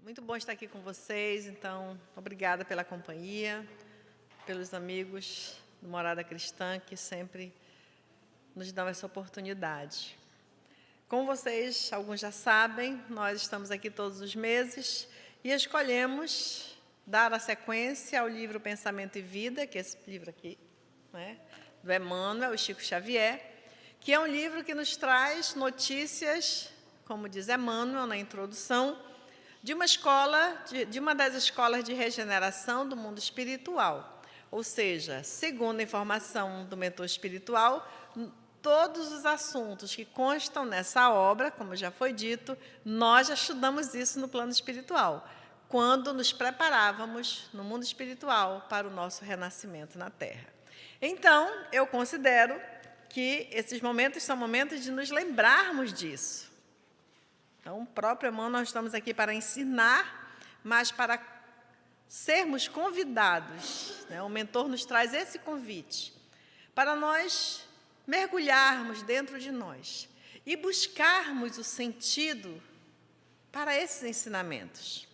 Muito bom estar aqui com vocês, então, obrigada pela companhia, pelos amigos do Morada Cristã, que sempre nos dão essa oportunidade. Como vocês, alguns já sabem, nós estamos aqui todos os meses e escolhemos dar a sequência ao livro Pensamento e Vida, que é esse livro aqui, né, do Emmanuel, o Chico Xavier, que é um livro que nos traz notícias, como diz Emmanuel na introdução, de uma escola, de uma das escolas de regeneração do mundo espiritual. Ou seja, segundo a informação do mentor espiritual, todos os assuntos que constam nessa obra, como já foi dito, nós já estudamos isso no plano espiritual, quando nos preparávamos no mundo espiritual para o nosso renascimento na Terra. Então, eu considero que esses momentos são momentos de nos lembrarmos disso. Então, o próprio Emmanuel, nós estamos aqui para ensinar, mas para sermos convidados, né? O mentor nos traz esse convite, para nós mergulharmos dentro de nós e buscarmos o sentido para esses ensinamentos.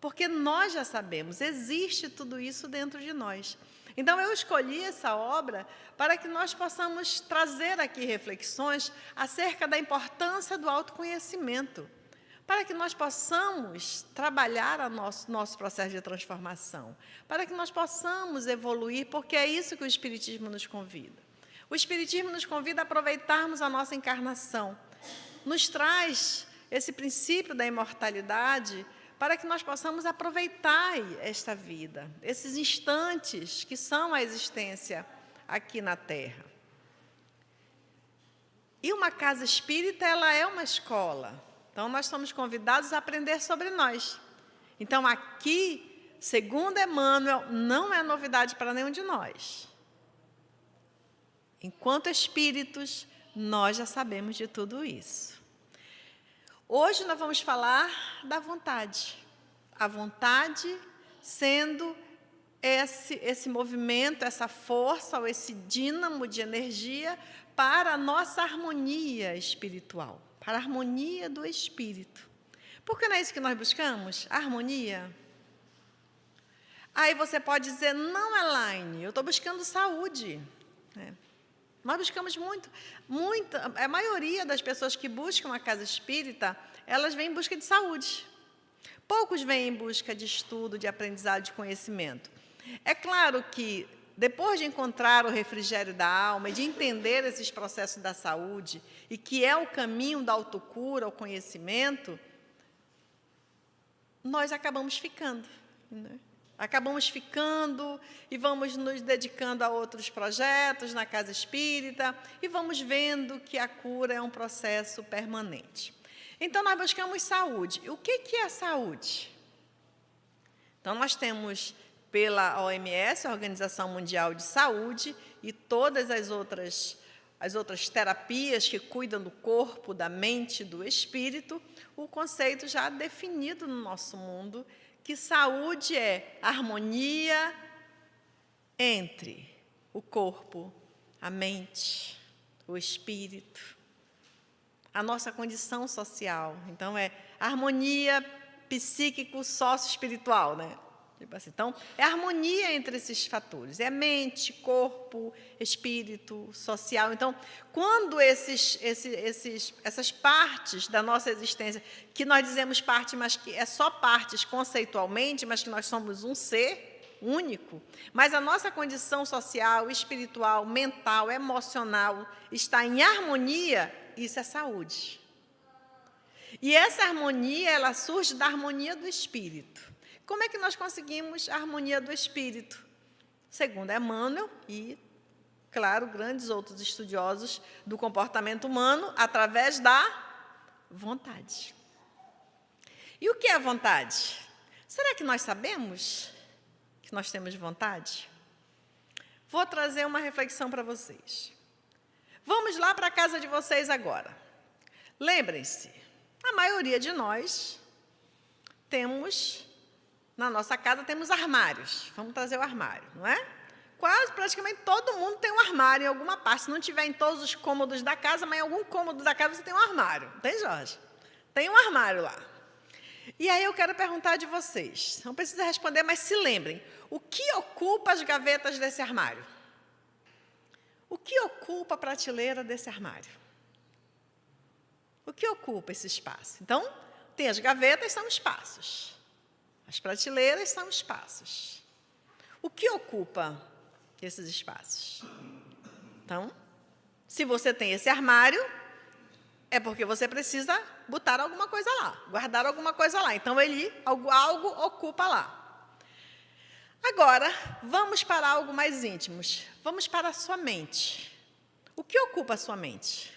Porque nós já sabemos, existe tudo isso dentro de nós. Então, eu escolhi essa obra para que nós possamos trazer aqui reflexões acerca da importância do autoconhecimento, para que nós possamos trabalhar o nosso processo de transformação, para que nós possamos evoluir, porque é isso que o Espiritismo nos convida. O Espiritismo nos convida a aproveitarmos a nossa encarnação, nos traz esse princípio da imortalidade, para que nós possamos aproveitar esta vida, esses instantes que são a existência aqui na Terra. E uma casa espírita, ela é uma escola. Então, nós somos convidados a aprender sobre nós. Então, aqui, segundo Emmanuel, não é novidade para nenhum de nós. Enquanto espíritos, nós já sabemos de tudo isso. Hoje nós vamos falar da vontade. A vontade sendo esse movimento, essa força, ou esse dínamo de energia para a nossa harmonia espiritual, para a harmonia do espírito. Porque não é isso que nós buscamos? A harmonia? Aí você pode dizer, não, Elaine, eu estou buscando saúde. Nós buscamos a maioria das pessoas que buscam a casa espírita, elas vêm em busca de saúde. Poucos vêm em busca de estudo, de aprendizado, de conhecimento. É claro que, depois de encontrar o refrigério da alma e de entender esses processos da saúde, e que é o caminho da autocura, o conhecimento, nós acabamos ficando, né? Acabamos ficando e vamos nos dedicando a outros projetos na casa espírita e vamos vendo que a cura é um processo permanente. Então, nós buscamos saúde. O que é saúde? Então, nós temos pela OMS, a Organização Mundial de Saúde, e todas as outras terapias que cuidam do corpo, da mente, do espírito, o conceito já definido no nosso mundo, que saúde é harmonia entre o corpo, a mente, o espírito, a nossa condição social. Então, é harmonia psíquico-sócio-espiritual, né? Tipo assim. Então, é harmonia entre esses fatores. É mente, corpo, espírito, social. Então, quando essas partes da nossa existência, que nós dizemos parte, mas que é só partes conceitualmente, mas que nós somos um ser único, mas a nossa condição social, espiritual, mental, emocional está em harmonia, isso é saúde. E essa harmonia, ela surge da harmonia do espírito. Como é que nós conseguimos a harmonia do espírito? Segundo Emmanuel e, claro, grandes outros estudiosos do comportamento humano, através da vontade. E o que é vontade? Será que nós sabemos que nós temos vontade? Vou trazer uma reflexão para vocês. Vamos lá para a casa de vocês agora. Lembrem-se, a maioria de nós na nossa casa temos armários. Vamos trazer o armário, não é? Quase, praticamente todo mundo tem um armário em alguma parte. Se não tiver em todos os cômodos da casa, mas em algum cômodo da casa você tem um armário. Não tem, Jorge? Tem um armário lá. E aí eu quero perguntar de vocês, não precisa responder, mas se lembrem, o que ocupa as gavetas desse armário? O que ocupa a prateleira desse armário? O que ocupa esse espaço? Então, tem as gavetas, são espaços. As prateleiras são espaços. O que ocupa esses espaços? Então, se você tem esse armário, é porque você precisa botar alguma coisa lá, guardar alguma coisa lá. Então, algo ocupa lá. Agora, vamos para algo mais íntimo. Vamos para a sua mente. O que ocupa a sua mente?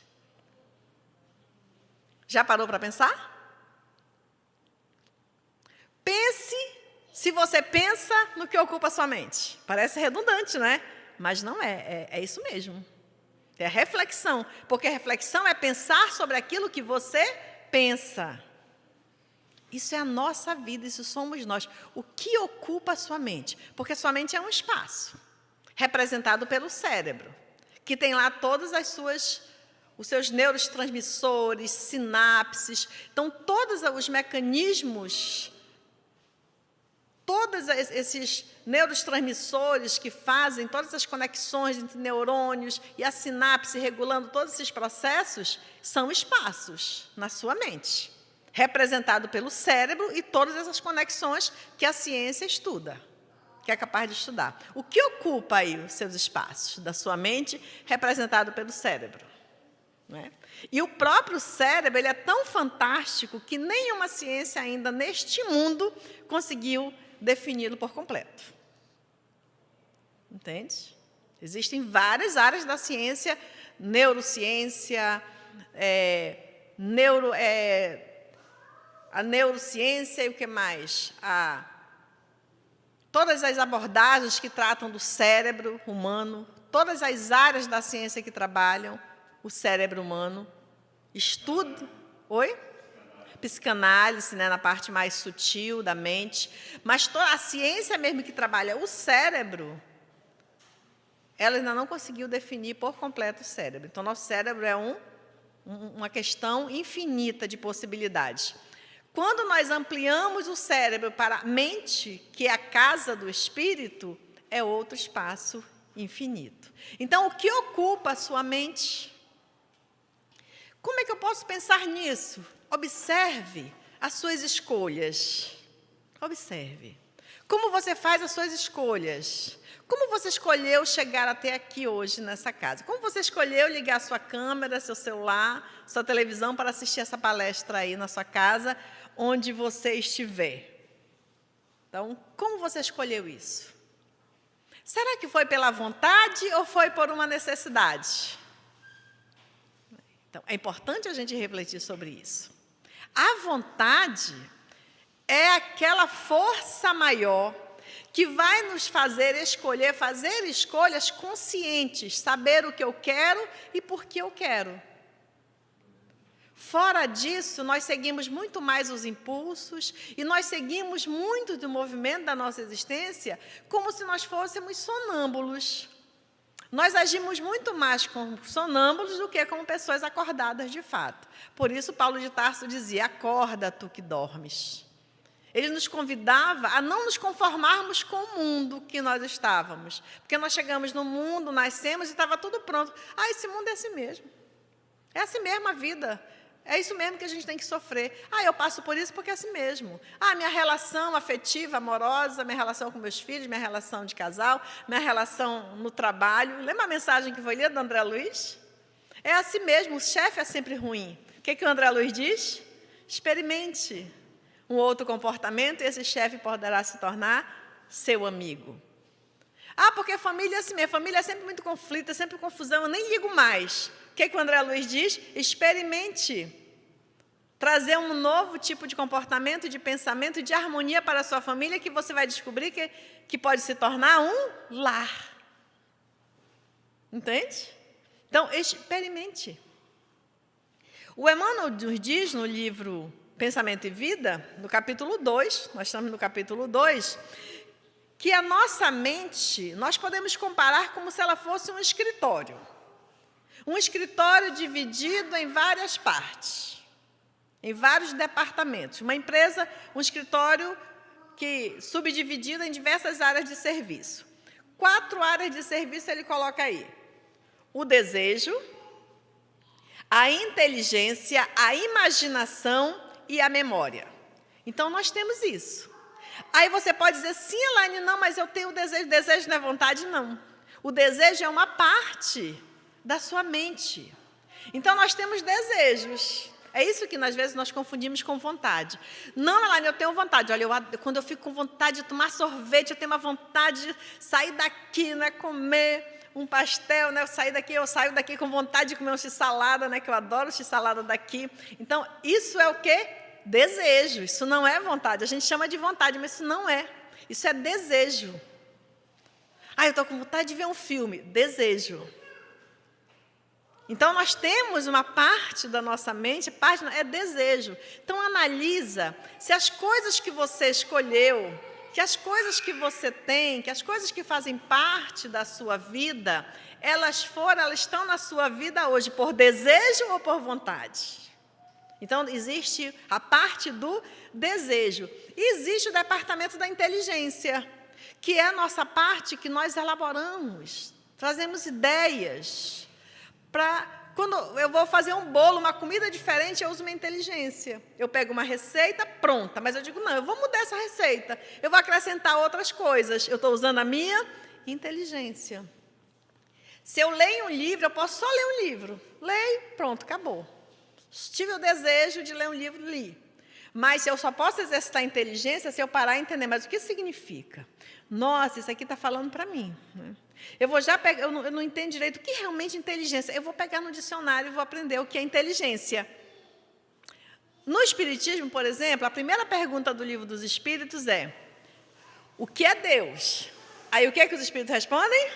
Já parou para pensar? Pense, se você pensa no que ocupa a sua mente. Parece redundante, né? Mas não é, é isso mesmo. É reflexão, porque reflexão é pensar sobre aquilo que você pensa. Isso é a nossa vida, isso somos nós. O que ocupa a sua mente? Porque a sua mente é um espaço, representado pelo cérebro, que tem lá todas os seus neurotransmissores, sinapses. Então, todos os mecanismos, todos esses neurotransmissores que fazem todas as conexões entre neurônios e a sinapse regulando todos esses processos, são espaços na sua mente, representado pelo cérebro e todas essas conexões que a ciência estuda, que é capaz de estudar. O que ocupa aí os seus espaços da sua mente, representado pelo cérebro? Não é? E o próprio cérebro, ele é tão fantástico que nenhuma ciência ainda neste mundo conseguiu defini-lo por completo. Entende? Existem várias áreas da ciência, neurociência, a neurociência e o que mais? Todas as abordagens que tratam do cérebro humano, todas as áreas da ciência que trabalham o cérebro humano, estudo. Oi? Psicanálise, né, na parte mais sutil da mente, mas toda a ciência mesmo que trabalha o cérebro, ela ainda não conseguiu definir por completo o cérebro. Então, nosso cérebro é uma questão infinita de possibilidades. Quando nós ampliamos o cérebro para a mente, que é a casa do espírito, é outro espaço infinito. Então, o que ocupa a sua mente? Como é que eu posso pensar nisso? Observe as suas escolhas. Observe. Como você faz as suas escolhas? Como você escolheu chegar até aqui hoje nessa casa? Como você escolheu ligar sua câmera, seu celular, sua televisão para assistir essa palestra aí na sua casa, onde você estiver? Então, como você escolheu isso? Será que foi pela vontade ou foi por uma necessidade? Então, é importante a gente refletir sobre isso. A vontade é aquela força maior que vai nos fazer escolher, fazer escolhas conscientes, saber o que eu quero e por que eu quero. Fora disso, nós seguimos muito mais os impulsos e nós seguimos muito do movimento da nossa existência como se nós fôssemos sonâmbulos. Nós agimos muito mais como sonâmbulos do que como pessoas acordadas de fato. Por isso, Paulo de Tarso dizia, acorda tu que dormes. Ele nos convidava a não nos conformarmos com o mundo que nós estávamos. Porque nós chegamos no mundo, nascemos e estava tudo pronto. Esse mundo é assim mesmo. É assim mesmo a vida. É isso mesmo que a gente tem que sofrer. Eu passo por isso porque é assim mesmo. Minha relação afetiva, amorosa, minha relação com meus filhos, minha relação de casal, minha relação no trabalho. Lembra a mensagem que foi lida do André Luiz? É assim mesmo, o chefe é sempre ruim. O que o André Luiz diz? Experimente um outro comportamento e esse chefe poderá se tornar seu amigo. Porque família é assim mesmo, família é sempre muito conflito, é sempre confusão, eu nem ligo mais. O que o André Luiz diz? Experimente trazer um novo tipo de comportamento, de pensamento, de harmonia para a sua família, que você vai descobrir que pode se tornar um lar. Entende? Então, experimente. O Emmanuel nos diz no livro Pensamento e Vida, no capítulo 2, nós estamos no capítulo 2, que a nossa mente, nós podemos comparar como se ela fosse um escritório. Um escritório dividido em várias partes. em vários departamentos. Uma empresa, um escritório que subdividido em diversas áreas de serviço. 4 áreas de serviço ele coloca aí: o desejo, a inteligência, a imaginação e a memória. Então, nós temos isso. Aí você pode dizer, sim, Elaine, não, mas eu tenho desejo. Desejo não é vontade, não. O desejo é uma parte da sua mente. Então, nós temos desejos. É isso que, às vezes, nós confundimos com vontade. Não, Elaine, eu tenho vontade. Olha, quando eu fico com vontade de tomar sorvete, eu tenho uma vontade de sair daqui, né, comer um pastel, né, eu saio daqui com vontade de comer um x-salada, né, que eu adoro x-salada daqui. Então, isso é o quê? Desejo. Isso não é vontade. A gente chama de vontade, mas isso não é. Isso é desejo. Ah, eu estou com vontade de ver um filme. Desejo. Então, nós temos uma parte da nossa mente, parte é desejo. Então, analisa se as coisas que você escolheu, que as coisas que você tem, que as coisas que fazem parte da sua vida, elas estão na sua vida hoje por desejo ou por vontade? Então, existe a parte do desejo. E existe o departamento da inteligência, que é a nossa parte que nós elaboramos, trazemos ideias. Quando eu vou fazer um bolo, uma comida diferente, eu uso minha inteligência. Eu pego uma receita pronta, mas eu digo, não, eu vou mudar essa receita. Eu vou acrescentar outras coisas. Eu estou usando a minha inteligência. Se eu leio um livro, eu posso só ler um livro. Leio, pronto, acabou. Tive o desejo de ler um livro, li. Mas eu só posso exercitar a inteligência se eu parar e entender. Mas o que significa? Nossa, isso aqui está falando para mim. Eu vou já pegar, eu não entendo direito o que é realmente inteligência. Eu vou pegar no dicionário e vou aprender o que é inteligência. No Espiritismo, por exemplo, a primeira pergunta do Livro dos Espíritos é: o que é Deus? Aí o que é que os Espíritos respondem?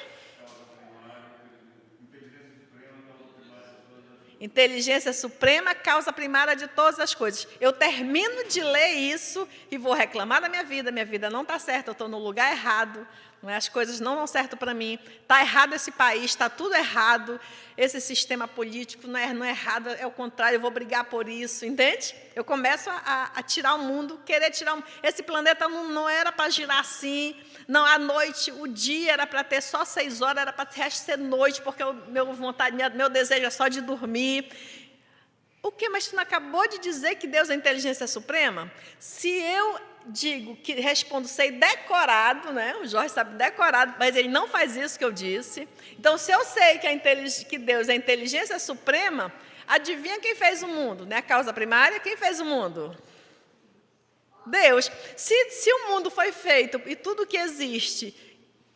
Inteligência suprema, causa primária de todas as coisas. Eu termino de ler isso e vou reclamar da minha vida não está certa, eu estou no lugar errado, não é? As coisas não dão certo para mim, está errado esse país, está tudo errado, esse sistema político não é errado, é o contrário, eu vou brigar por isso, entende? Eu começo a tirar o mundo, querer tirar o mundo. Esse planeta não era para girar assim, não, à noite, o dia era para ter só 6 horas, era para ser noite, porque meu desejo é só de dormir. O quê? Mas tu não acabou de dizer que Deus é a inteligência suprema? Se eu digo que respondo sei decorado, né? O Jorge sabe decorado, mas ele não faz isso que eu disse. Então, se eu sei que Deus é a inteligência suprema, adivinha quem fez o mundo? Né? A causa primária, quem fez o mundo? Deus. Se o mundo foi feito e tudo que existe,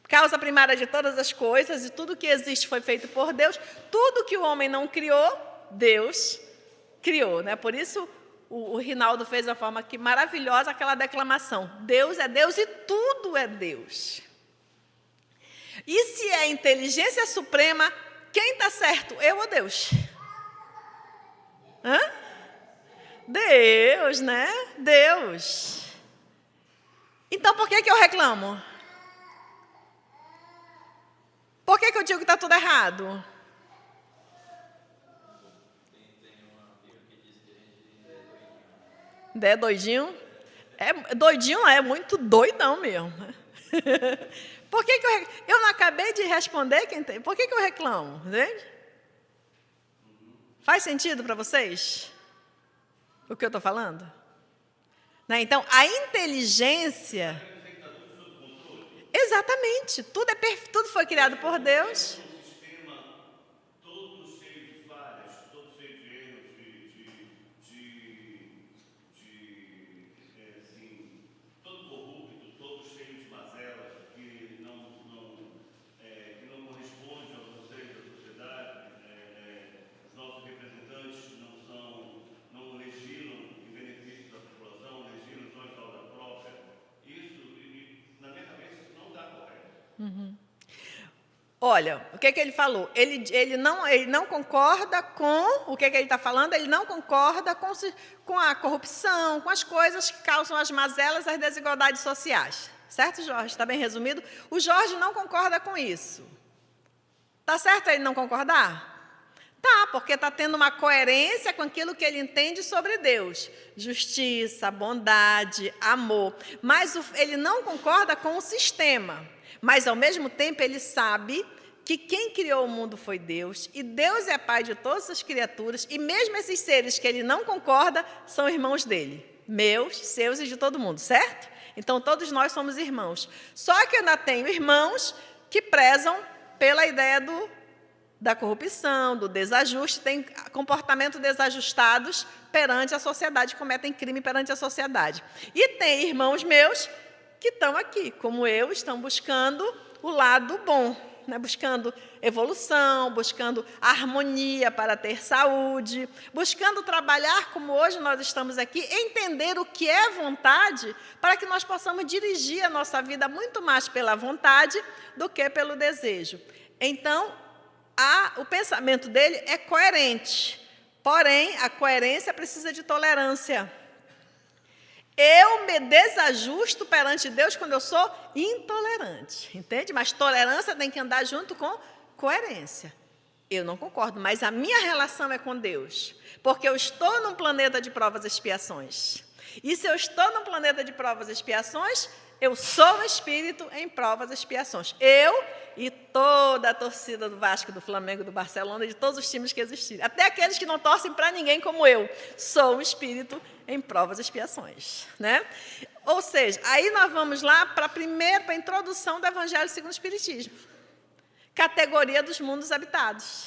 causa primária de todas as coisas, e tudo que existe foi feito por Deus, tudo que o homem não criou, Deus criou. Né? Por isso, o Rinaldo fez de uma forma maravilhosa aquela declamação: Deus é Deus e tudo é Deus. E se é inteligência suprema, quem está certo, eu ou Deus? Hã? Deus, né? Deus. Então, por que eu reclamo? Por que eu digo que está tudo errado? É doidinho? Doidinho é muito doidão mesmo. Por que eu não acabei de responder? Por que eu reclamo? Entende? Faz sentido para vocês o que eu estou falando? Né? Então, a inteligência... Exatamente. Tudo foi criado por Deus. Olha, o que ele falou? Ele não concorda com o que ele está falando, ele não concorda com a corrupção, com as coisas que causam as mazelas, as desigualdades sociais. Certo, Jorge? Está bem resumido? O Jorge não concorda com isso. Está certo ele não concordar? Tá, porque está tendo uma coerência com aquilo que ele entende sobre Deus. Justiça, bondade, amor. Mas ele não concorda com o sistema. Mas, ao mesmo tempo, ele sabe que quem criou o mundo foi Deus, e Deus é pai de todas as criaturas, e mesmo esses seres que ele não concorda, são irmãos dele. Meus, seus e de todo mundo, certo? Então, todos nós somos irmãos. Só que eu ainda tenho irmãos que prezam pela ideia da corrupção, do desajuste, têm comportamentos desajustados perante a sociedade, cometem crime perante a sociedade. E tem irmãos meus que estão aqui, como eu, estão buscando o lado bom, né? Buscando evolução, buscando harmonia para ter saúde, buscando trabalhar como hoje nós estamos aqui, entender o que é vontade, para que nós possamos dirigir a nossa vida muito mais pela vontade do que pelo desejo. Então, o pensamento dele é coerente, porém, a coerência precisa de tolerância. Eu me desajusto perante Deus quando eu sou intolerante, entende? Mas tolerância tem que andar junto com coerência. Eu não concordo, mas a minha relação é com Deus, porque eu estou num planeta de provas e expiações. E se eu estou num planeta de provas e expiações, eu sou um espírito em provas e expiações. Eu e toda a torcida do Vasco, do Flamengo, do Barcelona, de todos os times que existirem, até aqueles que não torcem para ninguém como eu, sou um espírito em provas e expiações, né? Ou seja, aí nós vamos lá para a introdução do Evangelho segundo o Espiritismo. Categoria dos mundos habitados.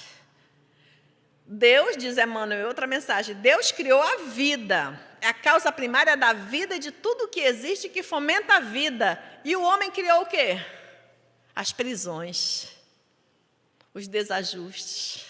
Deus, diz Emmanuel em outra mensagem, Deus criou a vida, é a causa primária da vida e de tudo que existe que fomenta a vida. E o homem criou o quê? As prisões, os desajustes,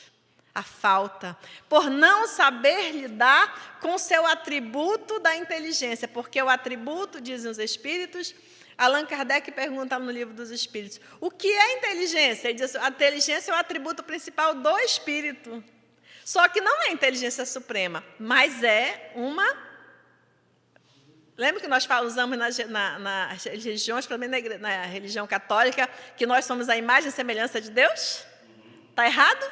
a falta, por não saber lidar com o seu atributo da inteligência, porque o atributo, dizem os espíritos, Allan Kardec pergunta no Livro dos Espíritos, o que é inteligência? Ele diz, a inteligência é o atributo principal do espírito. Só que não é a inteligência suprema, mas é uma... Lembra que nós usamos nas religiões, pelo menos na religião católica, que nós somos a imagem e semelhança de Deus? Está errado?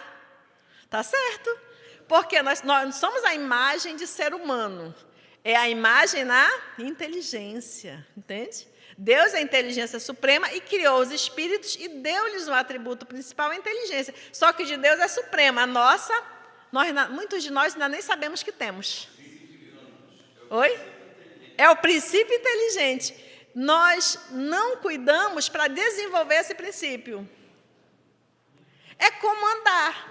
Está certo. Porque nós somos a imagem de ser humano. É a imagem na inteligência, entende? Deus é a inteligência suprema e criou os espíritos e deu-lhes o atributo principal, a inteligência. Só que de Deus é suprema. A nossa, muitos de nós ainda nem sabemos que temos. Oi? É o princípio inteligente. Nós não cuidamos para desenvolver esse princípio. É como andar.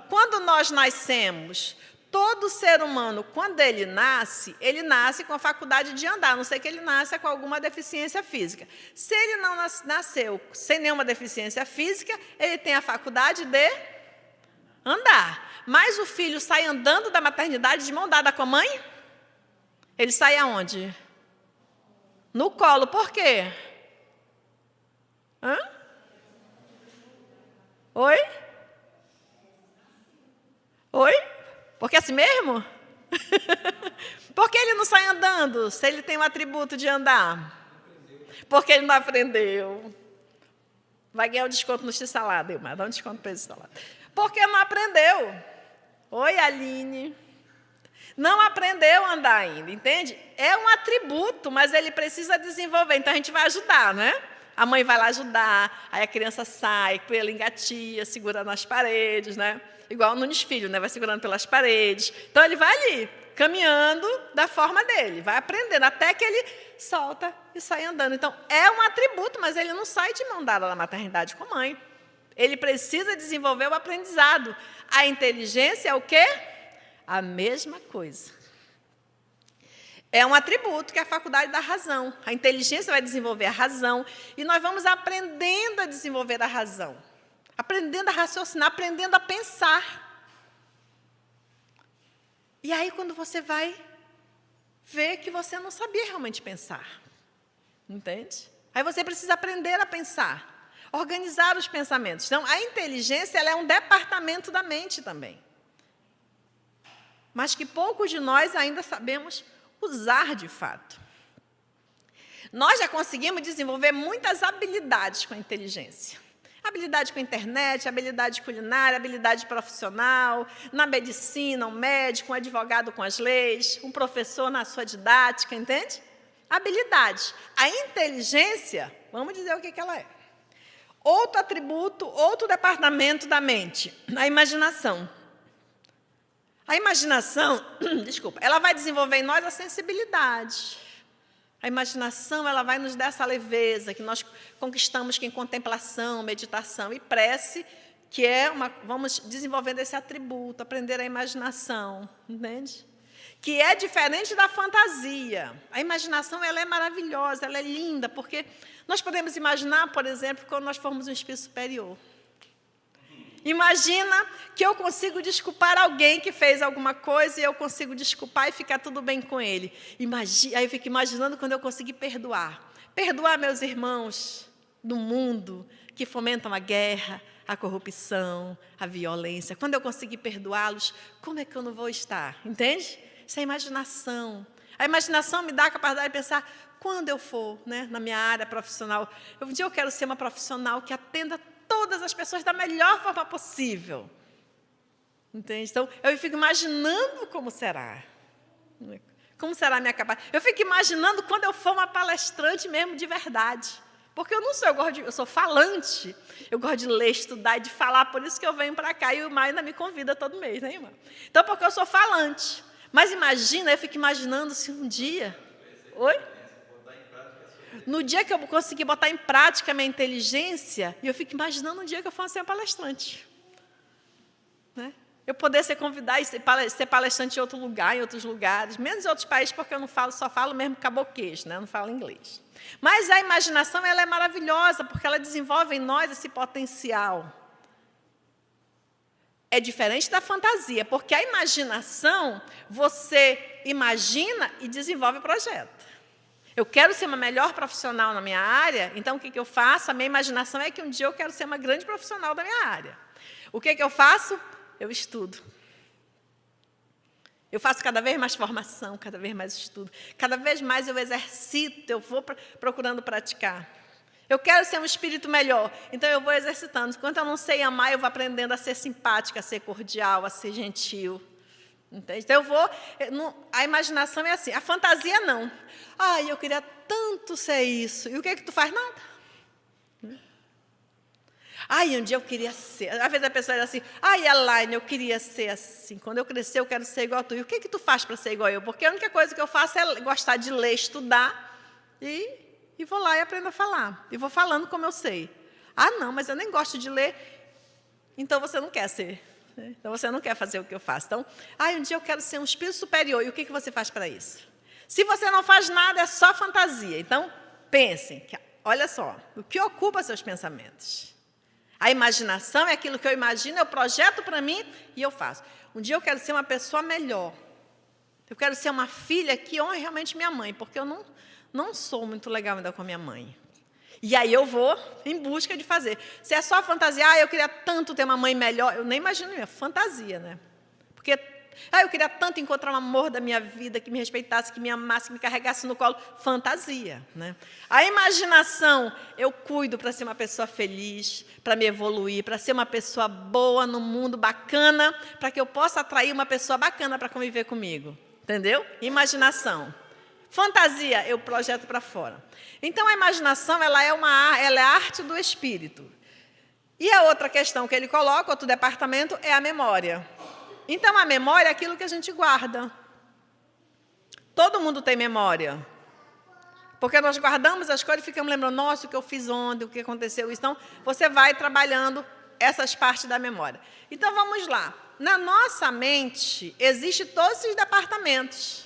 Quando nós nascemos, todo ser humano, quando ele nasce com a faculdade de andar, a não ser que ele nasça com alguma deficiência física. Se ele não nasceu sem nenhuma deficiência física, ele tem a faculdade de andar. Mas o filho sai andando da maternidade de mão dada com a mãe? Ele sai aonde? No colo. Por quê? Hã? Oi? Oi? Porque é assim mesmo? Por que ele não sai andando, se ele tem o atributo de andar? Porque ele não aprendeu. Vai ganhar um desconto no X-Salada, mas dá um desconto para esse salada. Porque não aprendeu. Oi, Aline. Não aprendeu a andar ainda, entende? É um atributo, mas ele precisa desenvolver. Então, a gente vai ajudar, né? A mãe vai lá ajudar, aí a criança sai, ele engatia, segura nas paredes, né? Igual o Nunes Filho, né? Vai segurando pelas paredes. Então, ele vai ali, caminhando da forma dele, vai aprendendo, até que ele solta e sai andando. Então, é um atributo, mas ele não sai de mão dada na maternidade com a mãe. Ele precisa desenvolver o aprendizado. A inteligência é o quê? A mesma coisa. É um atributo que é a faculdade da razão. A inteligência vai desenvolver a razão e nós vamos aprendendo a desenvolver a razão. Aprendendo a raciocinar, aprendendo a pensar. E aí, quando você vai ver que você não sabia realmente pensar. Entende? Aí você precisa aprender a pensar. Organizar os pensamentos. Então, a inteligência ela é um departamento da mente também. Mas que poucos de nós ainda sabemos usar de fato. Nós já conseguimos desenvolver muitas habilidades com a inteligência. Habilidade com a internet, habilidade culinária, habilidade profissional, na medicina, um médico, um advogado com as leis, um professor na sua didática, entende? Habilidade. A inteligência, vamos dizer o que ela é. Outro atributo, outro departamento da mente, a imaginação. A imaginação, desculpa, ela vai desenvolver em nós a sensibilidade. A imaginação, ela vai nos dar essa leveza que nós conquistamos com contemplação, meditação e prece, que é vamos desenvolvendo esse atributo, aprender a imaginação, entende? Que é diferente da fantasia. A imaginação, ela é maravilhosa, ela é linda, porque nós podemos imaginar, por exemplo, quando nós formos um espírito superior. Imagina que eu consigo desculpar alguém que fez alguma coisa e eu consigo desculpar e ficar tudo bem com ele. Aí eu fico imaginando quando eu conseguir perdoar. Perdoar meus irmãos do mundo que fomentam a guerra, a corrupção, a violência. Quando eu conseguir perdoá-los, como é que eu não vou estar? Entende? Isso é imaginação. A imaginação me dá a capacidade de pensar, quando eu for, né, na minha área profissional, um dia eu quero ser uma profissional que atenda todas as pessoas da melhor forma possível. Entende? Então, eu fico imaginando como será. Como será a minha capacidade. Eu fico imaginando quando eu for uma palestrante mesmo de verdade. Porque eu não sou, eu sou falante. Eu gosto de ler, estudar e de falar, por isso que eu venho para cá e o Maio ainda me convida todo mês, né, irmã? Então, porque eu sou falante. Mas imagina, eu fico imaginando se um dia... Oi? No dia que eu conseguir botar em prática a minha inteligência, e eu fico imaginando um dia que eu for ser palestrante. Né? Eu poder ser convidada e ser palestrante em outro lugar, em outros lugares, menos em outros países, porque eu não falo, só falo mesmo caboquês, né? Eu não falo inglês. Mas a imaginação, ela é maravilhosa, porque ela desenvolve em nós esse potencial. É diferente da fantasia, porque a imaginação, você imagina e desenvolve o projeto. Eu quero ser uma melhor profissional na minha área, então o que eu faço? A minha imaginação é que um dia eu quero ser uma grande profissional da minha área. O que eu faço? Eu estudo. Eu faço cada vez mais formação, cada vez mais estudo. Cada vez mais eu exercito, eu vou procurando praticar. Eu quero ser um espírito melhor, então eu vou exercitando. Enquanto eu não sei amar, eu vou aprendendo a ser simpática, a ser cordial, a ser gentil. Entende? Então, a imaginação é assim, a fantasia não. Ai, eu queria tanto ser isso. E o que é que tu faz? Nada. Ai, um dia eu queria ser. Às vezes a pessoa diz assim, ai, Elaine, eu queria ser assim. Quando eu crescer, eu quero ser igual a tu. E o que é que tu faz para ser igual a eu? Porque a única coisa que eu faço é gostar de ler, estudar e vou lá e aprendo a falar. E vou falando como eu sei. Ah, não, mas eu nem gosto de ler. Então, você não quer ser. Então, você não quer fazer o que eu faço. Então, um dia eu quero ser um espírito superior. E o que você faz para isso? Se você não faz nada, é só fantasia. Então, pensem, olha só, o que ocupa seus pensamentos? A imaginação é aquilo que eu imagino, eu projeto para mim e eu faço. Um dia eu quero ser uma pessoa melhor. Eu quero ser uma filha que honre realmente minha mãe, porque eu não sou muito legal ainda com a minha mãe. E aí eu vou em busca de fazer. Se é só fantasia, eu queria tanto ter uma mãe melhor, eu nem imagino, é fantasia, né? Porque eu queria tanto encontrar um amor da minha vida, que me respeitasse, que me amasse, que me carregasse no colo. Fantasia, né? A imaginação, eu cuido para ser uma pessoa feliz, para me evoluir, para ser uma pessoa boa no mundo, bacana, para que eu possa atrair uma pessoa bacana para conviver comigo. Entendeu? Imaginação. Fantasia, eu projeto para fora. Então, a imaginação, ela é a arte do espírito. E a outra questão que ele coloca, outro departamento, é a memória. Então, a memória é aquilo que a gente guarda. Todo mundo tem memória. Porque nós guardamos as coisas e ficamos lembrando, nossa, o que eu fiz ontem, o que aconteceu. Então, você vai trabalhando essas partes da memória. Então, vamos lá. Na nossa mente, existem todos esses departamentos,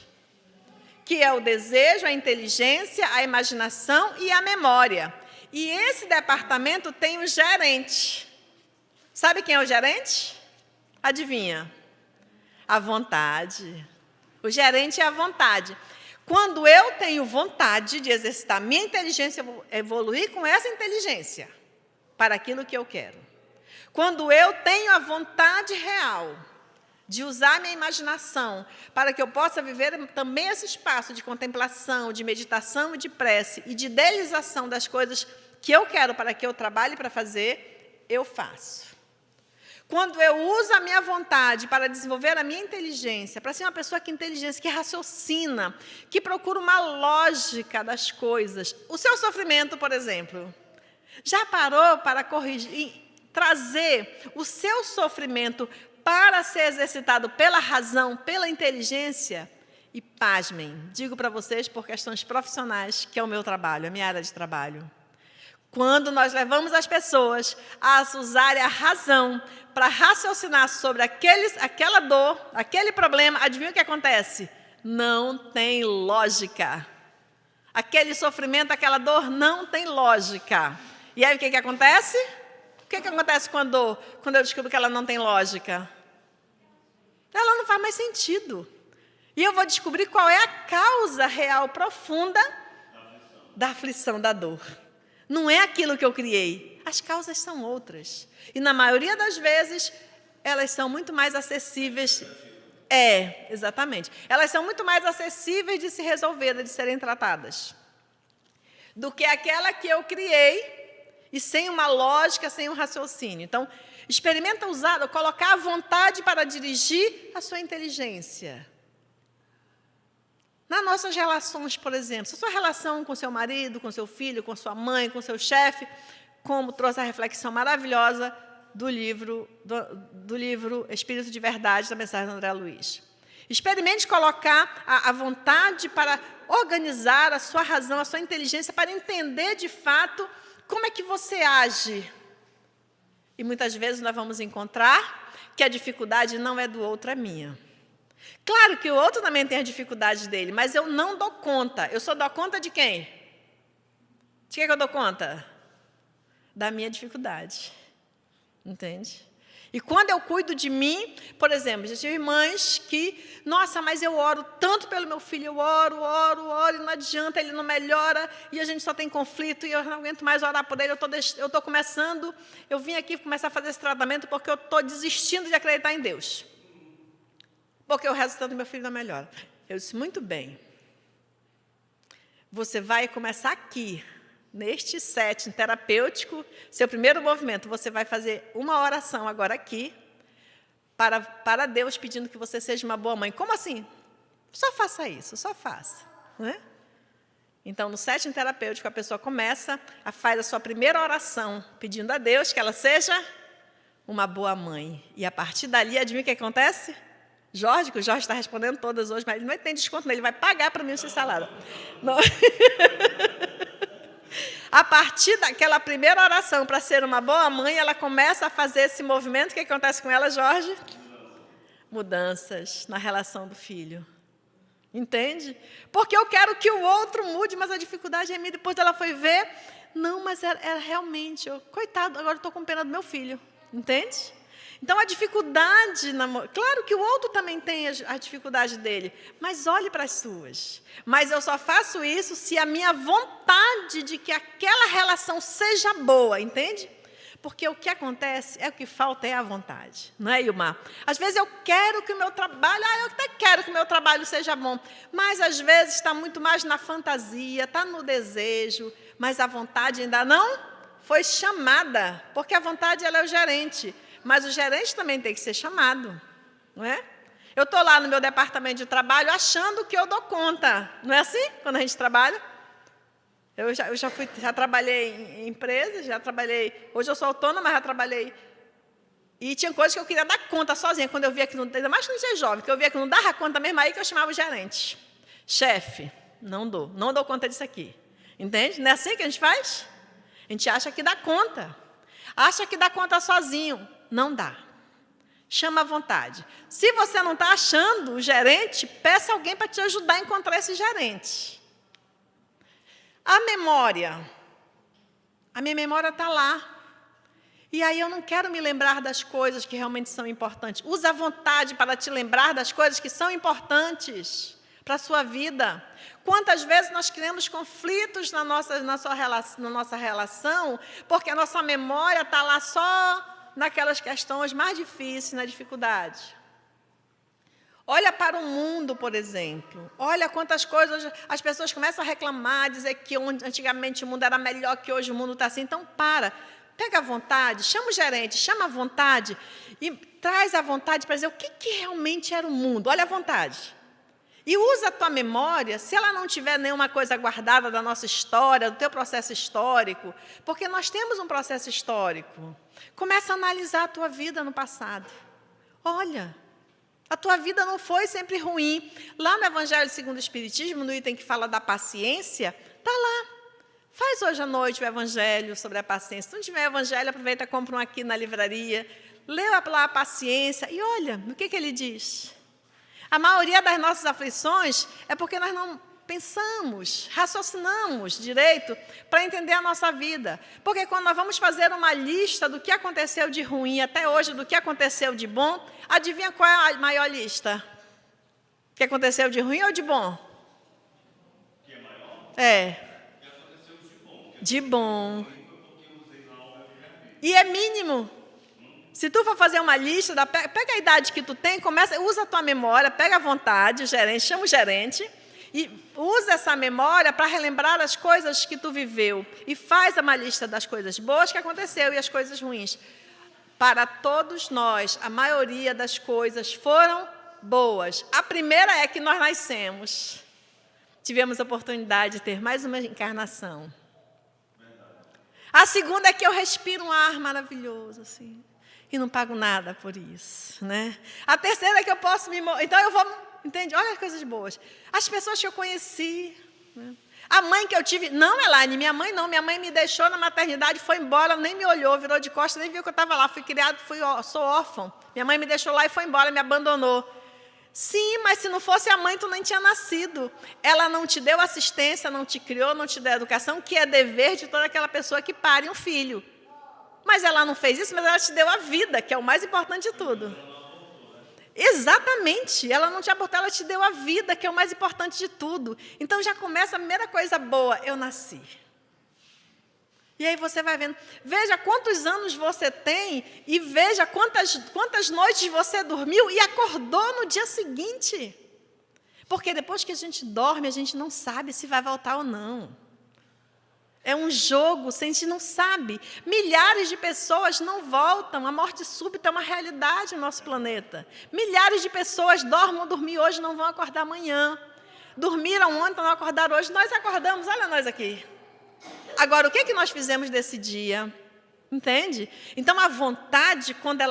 que é o desejo, a inteligência, a imaginação e a memória. E esse departamento tem um gerente. Sabe quem é o gerente? Adivinha? A vontade. O gerente é a vontade. Quando eu tenho vontade de exercitar minha inteligência, eu vou evoluir com essa inteligência para aquilo que eu quero. Quando eu tenho a vontade real de usar minha imaginação para que eu possa viver também esse espaço de contemplação, de meditação e de prece e de idealização das coisas que eu quero para que eu trabalhe para fazer, eu faço. Quando eu uso a minha vontade para desenvolver a minha inteligência, para ser uma pessoa que inteligência, que raciocina, que procura uma lógica das coisas. O seu sofrimento, por exemplo, já parou para corrigir, trazer o seu sofrimento para ser exercitado pela razão, pela inteligência? E pasmem, digo para vocês por questões profissionais, que é o meu trabalho, a minha área de trabalho. Quando nós levamos as pessoas a usarem a razão para raciocinar sobre aquela dor, aquele problema, adivinha o que acontece? Não tem lógica. Aquele sofrimento, aquela dor não tem lógica. E aí o que acontece? O que acontece quando eu descubro que ela não tem lógica? Ela não faz mais sentido. E eu vou descobrir qual é a causa real, profunda da aflição, da dor. Não é aquilo que eu criei. As causas são outras. E, na maioria das vezes, elas são muito mais acessíveis. Exatamente. Elas são muito mais acessíveis de se resolver, de serem tratadas, do que aquela que eu criei e sem uma lógica, sem um raciocínio. Então, experimenta colocar a vontade para dirigir a sua inteligência. Nas nossas relações, por exemplo, se a sua relação com seu marido, com seu filho, com sua mãe, com seu chefe, como trouxe a reflexão maravilhosa do livro Espírito de Verdade, da mensagem do André Luiz. Experimente colocar a vontade para organizar a sua razão, a sua inteligência, para entender de fato como é que você age. E muitas vezes nós vamos encontrar que a dificuldade não é do outro, é minha. Claro que o outro também tem as dificuldades dele, mas eu não dou conta. Eu só dou conta de quem? De que eu dou conta? Da minha dificuldade. Entende? E quando eu cuido de mim, por exemplo, já tive mães que, nossa, mas eu oro tanto pelo meu filho, eu oro, e não adianta, ele não melhora, e a gente só tem conflito, e eu não aguento mais orar por ele, eu vim aqui começar a fazer esse tratamento porque eu estou desistindo de acreditar em Deus. Porque o resultado do meu filho não melhora. Eu disse, muito bem. Você vai começar aqui, neste setting terapêutico, seu primeiro movimento, você vai fazer uma oração agora aqui, para Deus, pedindo que você seja uma boa mãe. Como assim? Só faça isso, só faça. Não é? Então, no setting terapêutico, a pessoa faz a sua primeira oração, pedindo a Deus que ela seja uma boa mãe. E a partir dali, adivinha o que acontece? Jorge, que o Jorge está respondendo todas hoje, mas ele não tem desconto, ele vai pagar para mim esse salário. Não. A partir daquela primeira oração para ser uma boa mãe, ela começa a fazer esse movimento. O que acontece com ela, Jorge? Mudanças na relação do filho. Entende? Porque eu quero que o outro mude, mas a dificuldade é minha. Depois ela foi ver, não, mas era realmente, coitado, agora estou com pena do meu filho. Entende? Então, a dificuldade, claro que o outro também tem a dificuldade dele, mas olhe para as suas. Mas eu só faço isso se a minha vontade de que aquela relação seja boa, entende? Porque o que acontece, o que falta é a vontade, não é, Ilmar? Às vezes eu quero que o meu trabalho, eu até quero que o meu trabalho seja bom, mas às vezes está muito mais na fantasia, está no desejo, mas a vontade ainda não foi chamada, porque a vontade ela é o gerente. Mas o gerente também tem que ser chamado, não é? Eu estou lá no meu departamento de trabalho achando que eu dou conta. Não é assim quando a gente trabalha? Eu já trabalhei em empresas, hoje eu sou autônoma, mas já trabalhei. E tinha coisas que eu queria dar conta sozinha. Quando eu via que ainda mais quando eu era jovem, que eu via que não dava conta mesmo, aí que eu chamava o gerente. Chefe, não dou conta disso aqui. Entende? Não é assim que a gente faz? A gente acha que dá conta. Acha que dá conta sozinho. Não dá. Chama à vontade. Se você não está achando o gerente, peça alguém para te ajudar a encontrar esse gerente. A memória. A minha memória está lá. E aí eu não quero me lembrar das coisas que realmente são importantes. Usa a vontade para te lembrar das coisas que são importantes para a sua vida. Quantas vezes nós criamos conflitos na nossa relação, porque a nossa memória está lá só naquelas questões mais difíceis, na dificuldade. Olha para o mundo, por exemplo. Olha quantas coisas as pessoas começam a reclamar, dizer que antigamente o mundo era melhor, que hoje o mundo está assim. Então, Pega a vontade, chama o gerente, chama a vontade e traz a vontade para dizer o que realmente era o mundo. Olha a vontade. E usa a tua memória, se ela não tiver nenhuma coisa guardada da nossa história, do teu processo histórico, porque nós temos um processo histórico. Começa a analisar a tua vida no passado. Olha, a tua vida não foi sempre ruim. Lá no Evangelho segundo o Espiritismo, no item que fala da paciência, está lá. Faz hoje à noite o Evangelho sobre a paciência. Se não tiver Evangelho, aproveita e compra um aqui na livraria. Lê lá a paciência e olha, o que ele diz? A maioria das nossas aflições é porque nós não pensamos, raciocinamos direito para entender a nossa vida. Porque quando nós vamos fazer uma lista do que aconteceu de ruim até hoje, do que aconteceu de bom, adivinha qual é a maior lista? O que aconteceu de ruim ou de bom? Que é maior? É. Que aconteceu de bom. De bom. Foi porque eu usei na obra de E é mínimo. Se tu for fazer uma lista, pega a idade que tu tem, usa a tua memória, pega a vontade, o gerente, chama o gerente, e usa essa memória para relembrar as coisas que tu viveu. E faz uma lista das coisas boas que aconteceu e as coisas ruins. Para todos nós, a maioria das coisas foram boas. A primeira é que nós nascemos. Tivemos a oportunidade de ter mais uma encarnação. A segunda é que eu respiro um ar maravilhoso, assim. E não pago nada por isso, né? A terceira é que eu posso então eu vou, entende? Olha as coisas boas. As pessoas que eu conheci, né? A mãe que eu tive, não, Elaine, minha mãe não, minha mãe me deixou na maternidade, foi embora, nem me olhou, virou de costas, nem viu que eu estava lá, fui criado, sou órfão. Minha mãe me deixou lá e foi embora, me abandonou. Sim, mas se não fosse a mãe, tu nem tinha nascido. Ela não te deu assistência, não te criou, não te deu educação, que é dever de toda aquela pessoa que pare um filho. Mas ela não fez isso, mas ela te deu a vida, que é o mais importante de tudo. Exatamente, ela não te abortou, ela te deu a vida, que é o mais importante de tudo. Então já começa a primeira coisa boa, eu nasci. E aí você vai vendo, veja quantos anos você tem e veja quantas noites você dormiu e acordou no dia seguinte. Porque depois que a gente dorme, a gente não sabe se vai voltar ou não. É um jogo, a gente não sabe. Milhares de pessoas não voltam. A morte súbita é uma realidade no nosso planeta. Milhares de pessoas dormir hoje, não vão acordar amanhã. Dormiram ontem, não acordaram hoje. Nós acordamos, olha nós aqui. Agora, o que nós fizemos desse dia? Entende? Então, a vontade, quando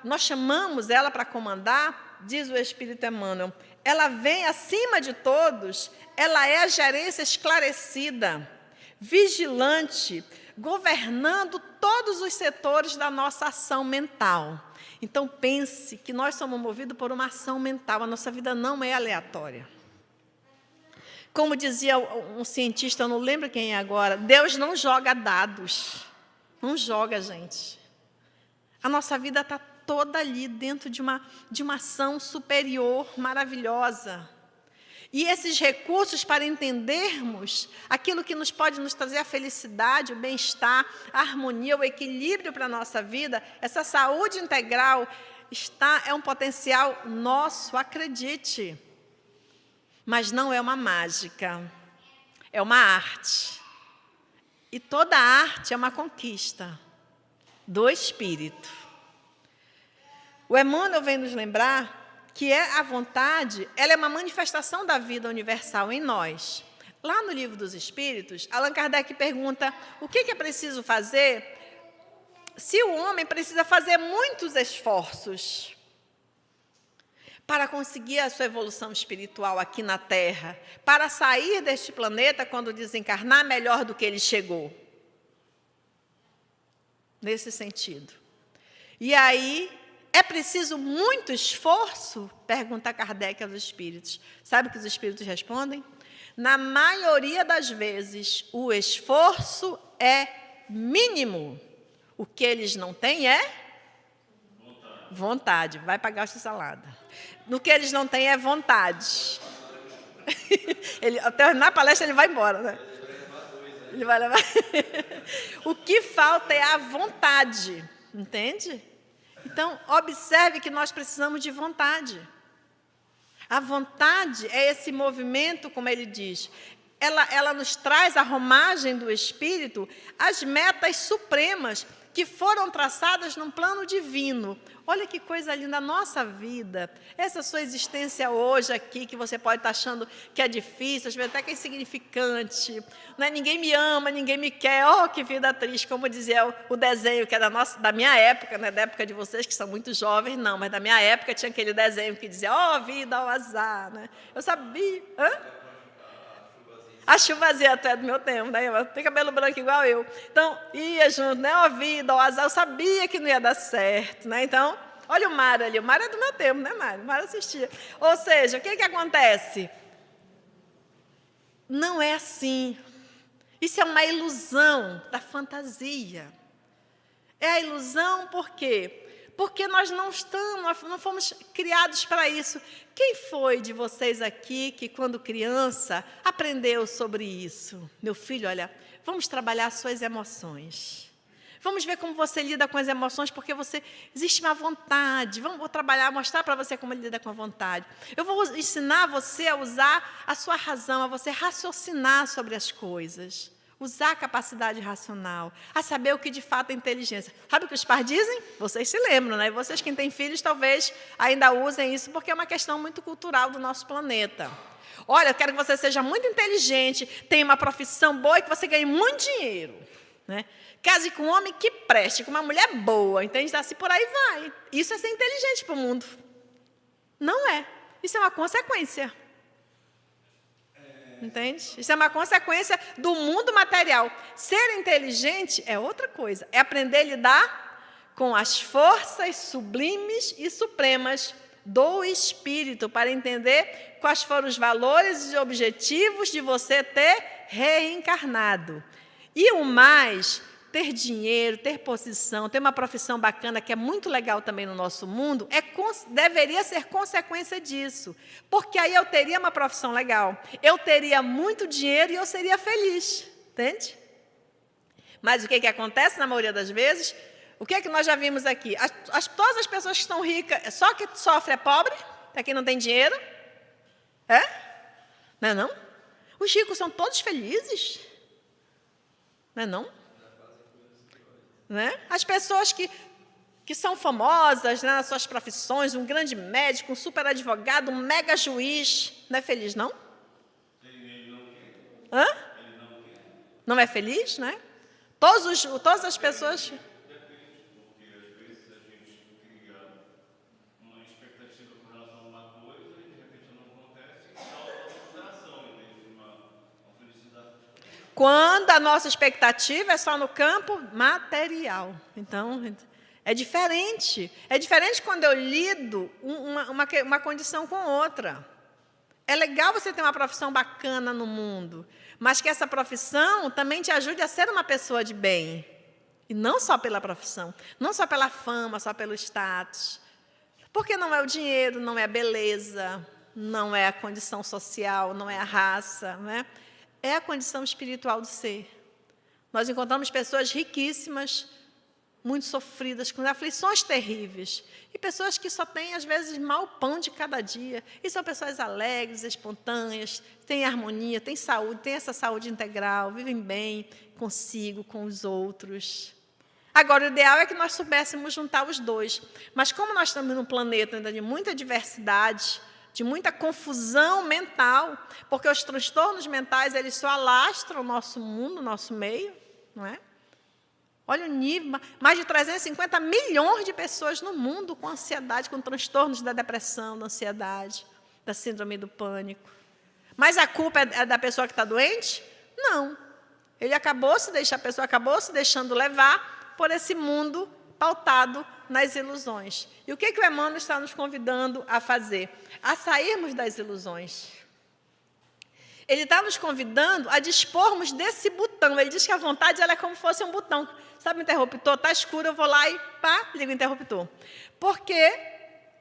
nós chamamos ela para comandar, diz o Espírito Emmanuel, ela vem acima de todos, ela é a gerência esclarecida, vigilante, governando todos os setores da nossa ação mental. Então, pense que nós somos movidos por uma ação mental, a nossa vida não é aleatória. Como dizia um cientista, eu não lembro quem é agora, Deus não joga dados, não joga, gente. A nossa vida está toda ali dentro de uma ação superior, maravilhosa. E esses recursos para entendermos aquilo que pode nos trazer a felicidade, o bem-estar, a harmonia, o equilíbrio para a nossa vida, essa saúde integral, é um potencial nosso, acredite. Mas não é uma mágica, é uma arte. E toda arte é uma conquista do espírito. O Emmanuel vem nos lembrar que a vontade, ela é uma manifestação da vida universal em nós. Lá no Livro dos Espíritos, Allan Kardec pergunta o que é preciso fazer se o homem precisa fazer muitos esforços para conseguir a sua evolução espiritual aqui na Terra, para sair deste planeta, quando desencarnar, melhor do que ele chegou. Nesse sentido. E aí, é preciso muito esforço? Pergunta Kardec aos espíritos. Sabe o que os espíritos respondem? Na maioria das vezes, o esforço é mínimo. O que eles não têm é? Vontade. Vai pagar essa salada. No que eles não têm é vontade. Ao terminar a palestra, ele vai embora, né? Ele vai levar. O que falta é a vontade. Entende? Então, observe que nós precisamos de vontade. A vontade é esse movimento, como ele diz, ela nos traz a romagem do Espírito, as metas supremas, que foram traçadas num plano divino. Olha que coisa linda, a nossa vida, essa sua existência hoje aqui, que você pode estar achando que é difícil, às vezes até que é insignificante, né? Ninguém me ama, ninguém me quer, oh, que vida triste, como dizia o desenho, que é da minha época, né? Da época de vocês, que são muito jovens, não, mas da minha época tinha aquele desenho que dizia, oh, vida, oh, azar, né? Eu sabia, A chuvazinha até do meu tempo, né? Tem cabelo branco igual eu. Então, ia junto, né? Ó vida, ó azar, eu sabia que não ia dar certo, né? Então, olha o Mário ali. O Mário é do meu tempo, né, Mário? O Mário assistia. Ou seja, o que acontece? Não é assim. Isso é uma ilusão da fantasia. É a ilusão por quê? Porque nós não fomos criados para isso. Quem foi de vocês aqui que, quando criança, aprendeu sobre isso? Meu filho, olha, vamos trabalhar suas emoções. Vamos ver como você lida com as emoções, porque existe uma vontade. Vou trabalhar, mostrar para você como lida com a vontade. Eu vou ensinar você a usar a sua razão, a você raciocinar sobre as coisas. Usar a capacidade racional, a saber o que de fato é inteligência. Sabe o que os pais dizem? Vocês se lembram, né? E vocês que têm filhos talvez ainda usem isso, porque é uma questão muito cultural do nosso planeta. Olha, eu quero que você seja muito inteligente, tenha uma profissão boa e que você ganhe muito dinheiro, né? Case com um homem que preste, com uma mulher boa, entende? Assim por aí vai. Isso é ser inteligente para o mundo. Não é. Isso é uma consequência. Entende? Isso é uma consequência do mundo material. Ser inteligente é outra coisa. É aprender a lidar com as forças sublimes e supremas do espírito, para entender quais foram os valores e objetivos de você ter reencarnado. E o mais, ter dinheiro, ter posição, ter uma profissão bacana, que é muito legal também no nosso mundo, deveria ser consequência disso. Porque aí eu teria uma profissão legal, eu teria muito dinheiro e eu seria feliz. Entende? Mas o que acontece na maioria das vezes? O que nós já vimos aqui? Todas as pessoas que estão ricas, só que sofre é pobre, é quem não tem dinheiro. É? Não é não? Os ricos são todos felizes. Não é não? Né? As pessoas que são famosas, né, nas suas profissões, um grande médico, um super advogado, um mega juiz, não é feliz, não? Hã? Não é feliz, né? Todas as pessoas... Porque às vezes a gente cria uma expectativa com relação a uma coisa e de repente não acontece e causa uma frustração em vez de uma felicidade. Quando a nossa expectativa é só no campo material. Então, é diferente. É diferente quando eu lido uma condição com outra. É legal você ter uma profissão bacana no mundo, mas que essa profissão também te ajude a ser uma pessoa de bem. E não só pela profissão, não só pela fama, só pelo status. Porque não é o dinheiro, não é a beleza, não é a condição social, não é a raça, né? É a condição espiritual do ser. Nós encontramos pessoas riquíssimas, muito sofridas, com aflições terríveis. E pessoas que só têm, às vezes, mal pão de cada dia. E são pessoas alegres, espontâneas, têm harmonia, têm saúde, têm essa saúde integral, vivem bem consigo, com os outros. Agora, o ideal é que nós soubéssemos juntar os dois. Mas como nós estamos num planeta ainda de muita diversidade, de muita confusão mental, porque os transtornos mentais eles só alastram o nosso mundo, o nosso meio, não é? Olha o nível, mais de 350 milhões de pessoas no mundo com ansiedade, com transtornos da depressão, da ansiedade, da síndrome do pânico. Mas a culpa é da pessoa que está doente? Não. A pessoa acabou se deixando levar por esse mundo pautado nas ilusões. E o que o Emmanuel está nos convidando a fazer? A sairmos das ilusões. Ele está nos convidando a dispormos desse botão. Ele diz que a vontade ela é como se fosse um botão. Sabe o interruptor? Está escuro, eu vou lá e pá, ligo o interruptor. Porque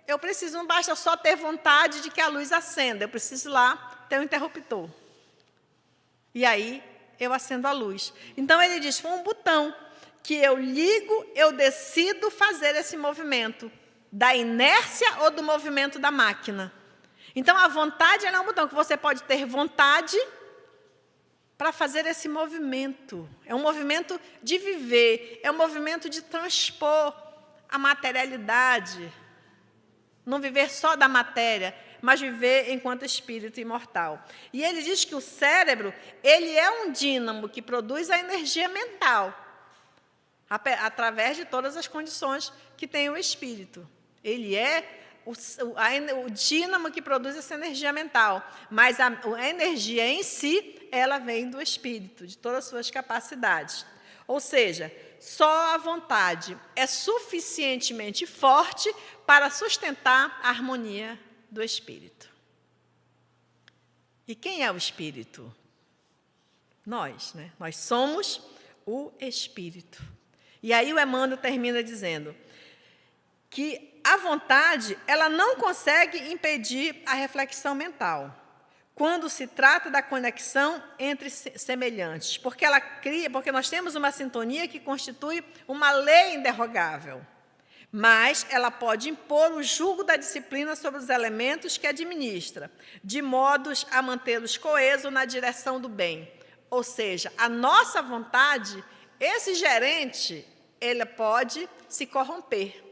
eu preciso, não basta só ter vontade de que a luz acenda. Eu preciso lá ter um interruptor. E aí, eu acendo a luz. Então, ele diz, foi um botão que eu ligo, eu decido fazer esse movimento da inércia ou do movimento da máquina. Então, a vontade ela é um botão que você pode ter vontade para fazer esse movimento. É um movimento de viver, é um movimento de transpor a materialidade. Não viver só da matéria, mas viver enquanto espírito imortal. E ele diz que o cérebro, ele é um dínamo que produz a energia mental, através de todas as condições que tem o espírito. Ele é o dínamo que produz essa energia mental, mas a energia em si, ela vem do espírito, de todas as suas capacidades. Ou seja, só a vontade é suficientemente forte para sustentar a harmonia do espírito. E quem é o espírito? Nós, né? Nós somos o espírito. E aí o Emmanuel termina dizendo que a vontade, ela não consegue impedir a reflexão mental, quando se trata da conexão entre semelhantes, porque nós temos uma sintonia que constitui uma lei inderrogável, mas ela pode impor o jugo da disciplina sobre os elementos que administra, de modos a mantê-los coesos na direção do bem. Ou seja, a nossa vontade, esse gerente, ele pode se corromper.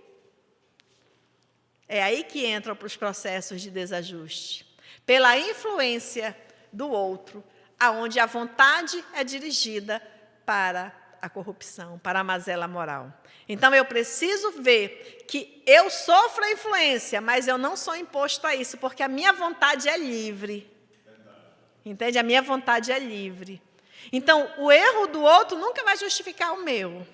É aí que entram os processos de desajuste. Pela influência do outro, aonde a vontade é dirigida para a corrupção, para a mazela moral. Então, eu preciso ver que eu sofro a influência, mas eu não sou imposto a isso, porque a minha vontade é livre. Entende? A minha vontade é livre. Então, o erro do outro nunca vai justificar o meu.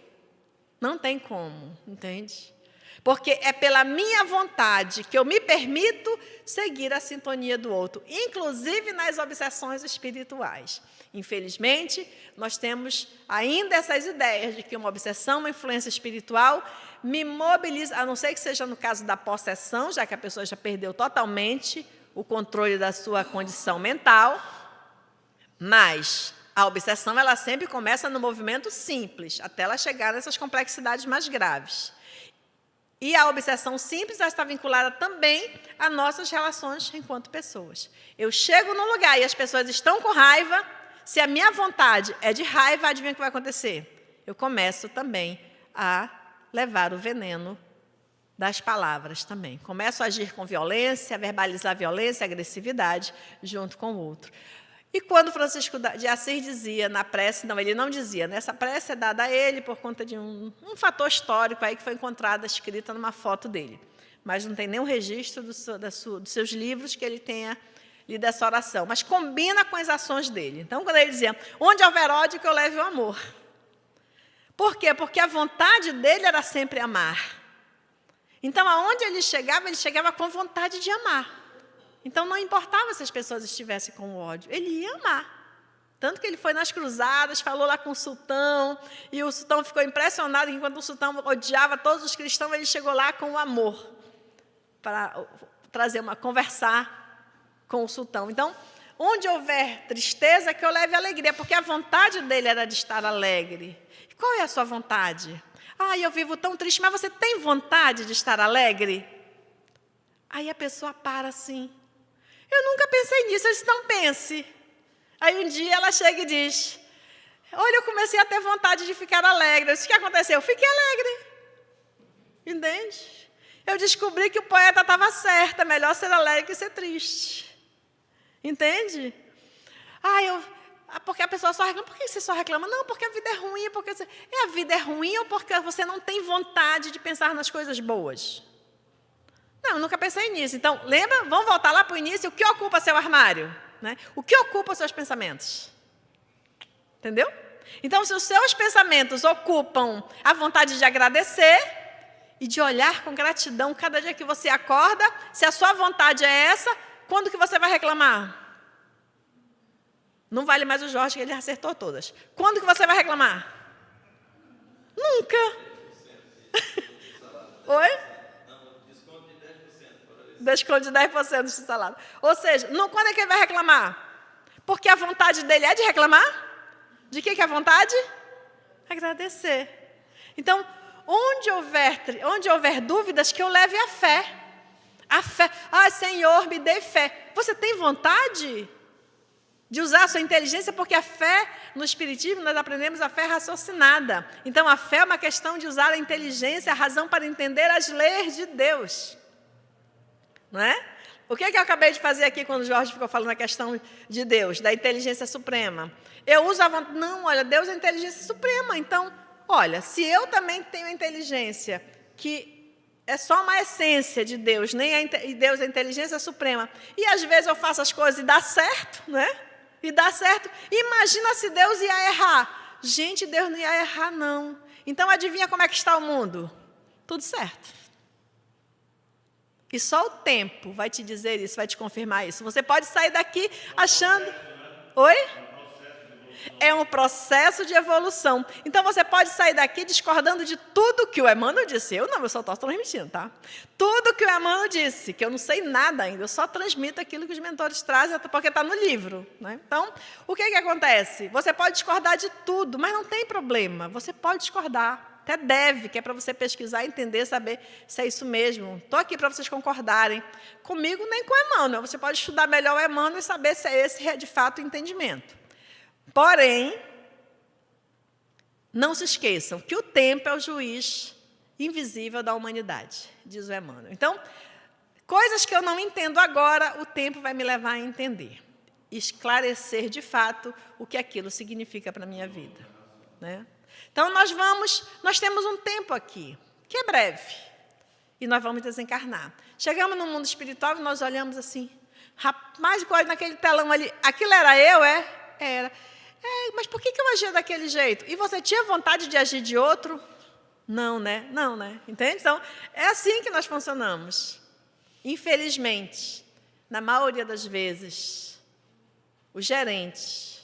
Não tem como, entende? Porque é pela minha vontade que eu me permito seguir a sintonia do outro, inclusive nas obsessões espirituais. Infelizmente, nós temos ainda essas ideias de que uma obsessão, uma influência espiritual, me mobiliza, a não ser que seja no caso da possessão, já que a pessoa já perdeu totalmente o controle da sua condição mental, mas a obsessão, ela sempre começa no movimento simples, até ela chegar nessas complexidades mais graves. E a obsessão simples está vinculada também a nossas relações enquanto pessoas. Eu chego num lugar e as pessoas estão com raiva, se a minha vontade é de raiva, adivinha o que vai acontecer? Eu começo também a levar o veneno das palavras também. Começo a agir com violência, a verbalizar violência, agressividade, junto com o outro. E quando Francisco de Assis dizia na prece, não, ele não dizia, né? Essa prece é dada a ele por conta de um fator histórico aí que foi encontrada escrita numa foto dele. Mas não tem nenhum registro dos seus livros que ele tenha lido essa oração. Mas combina com as ações dele. Então, quando ele dizia, onde houver ódio, que eu leve o amor. Por quê? Porque a vontade dele era sempre amar. Então, aonde ele chegava com vontade de amar. Então, não importava se as pessoas estivessem com ódio, ele ia amar. Tanto que ele foi nas cruzadas, falou lá com o sultão, e o sultão ficou impressionado, enquanto o sultão odiava todos os cristãos, ele chegou lá com o amor, para conversar com o sultão. Então, onde houver tristeza, que eu leve alegria, porque a vontade dele era de estar alegre. E qual é a sua vontade? Eu vivo tão triste, mas você tem vontade de estar alegre? Aí a pessoa para assim. Eu nunca pensei nisso, eu disse, não pense. Aí um dia ela chega e diz, olha, eu comecei a ter vontade de ficar alegre. Eu disse, o que aconteceu? Eu fiquei alegre. Entende? Eu descobri que o poeta estava certo, é melhor ser alegre que ser triste. Entende? Porque a pessoa só reclama. Por que você só reclama? Não, porque a vida é ruim. A vida é ruim ou porque você não tem vontade de pensar nas coisas boas? Não, eu nunca pensei nisso. Então, lembra? Vamos voltar lá para o início. O que ocupa seu armário? Né? O que ocupa os seus pensamentos? Entendeu? Então, se os seus pensamentos ocupam a vontade de agradecer e de olhar com gratidão cada dia que você acorda, se a sua vontade é essa, quando que você vai reclamar? Não vale mais o Jorge, que ele acertou todas. Quando que você vai reclamar? Nunca. Oi? Desconto de 10% do salário. Ou seja, quando é que ele vai reclamar? Porque a vontade dele é de reclamar? De que é a vontade? Agradecer. Então, onde houver dúvidas, que eu leve a fé. A fé. Senhor, me dê fé. Você tem vontade? de usar a sua inteligência, porque a fé, no Espiritismo, nós aprendemos a fé raciocinada. Então, a fé é uma questão de usar a inteligência, a razão para entender as leis de Deus. Não é? O que eu acabei de fazer aqui quando o Jorge ficou falando a questão de Deus, da inteligência suprema? Eu uso a vontade... Não, olha, Deus é a inteligência suprema. Então, olha, se eu também tenho a inteligência, que é só uma essência de Deus, e Deus é a inteligência suprema, e às vezes eu faço as coisas e dá certo, né? E dá certo. Imagina se Deus ia errar. Gente, Deus não ia errar, não. Então, adivinha como é que está o mundo? Tudo certo. E só o tempo vai te dizer isso, vai te confirmar isso. Você pode sair daqui achando... Oi? É um processo de evolução. Então, você pode sair daqui discordando de tudo que o Emmanuel disse. Eu não, eu só estou transmitindo, tá? Tudo que o Emmanuel disse, que eu não sei nada ainda, eu só transmito aquilo que os mentores trazem, porque está no livro. Né? Então, o que acontece? Você pode discordar de tudo, mas não tem problema. Você pode discordar, até deve, que é para você pesquisar, entender, saber se é isso mesmo. Estou aqui para vocês concordarem comigo, nem com o Emmanuel. Você pode estudar melhor o Emmanuel e saber se esse é, de fato, o entendimento. Porém, não se esqueçam que o tempo é o juiz invisível da humanidade, diz o Emmanuel. Então, coisas que eu não entendo agora, o tempo vai me levar a entender. Esclarecer, de fato, o que aquilo significa para a minha vida. Né? Então, nós temos um tempo aqui, que é breve, e nós vamos desencarnar. Chegamos no mundo espiritual e nós olhamos assim, rapaz, naquele telão ali, aquilo era eu, é? Era. Mas por que eu agia daquele jeito? E você tinha vontade de agir de outro? Não, né? Não, né? Entende? Então, é assim que nós funcionamos. Infelizmente, na maioria das vezes, o gerente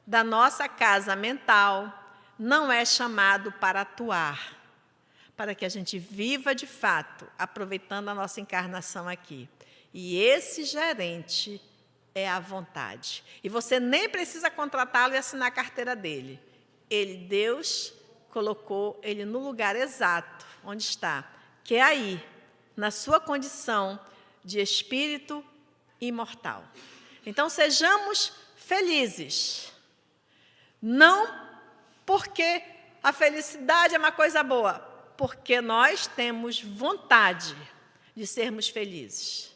da nossa casa mental não é chamado para atuar, para que a gente viva de fato, aproveitando a nossa encarnação aqui. E esse gerente é a vontade. E você nem precisa contratá-lo e assinar a carteira dele. Deus colocou ele no lugar exato, onde está, que é aí, na sua condição de espírito imortal. Então, sejamos felizes. Não porque a felicidade é uma coisa boa, porque nós temos vontade de sermos felizes.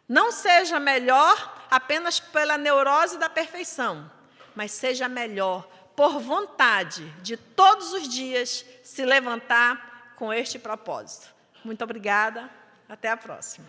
Não seja melhor apenas pela neurose da perfeição, mas seja melhor por vontade de todos os dias se levantar com este propósito. Muito obrigada, até a próxima.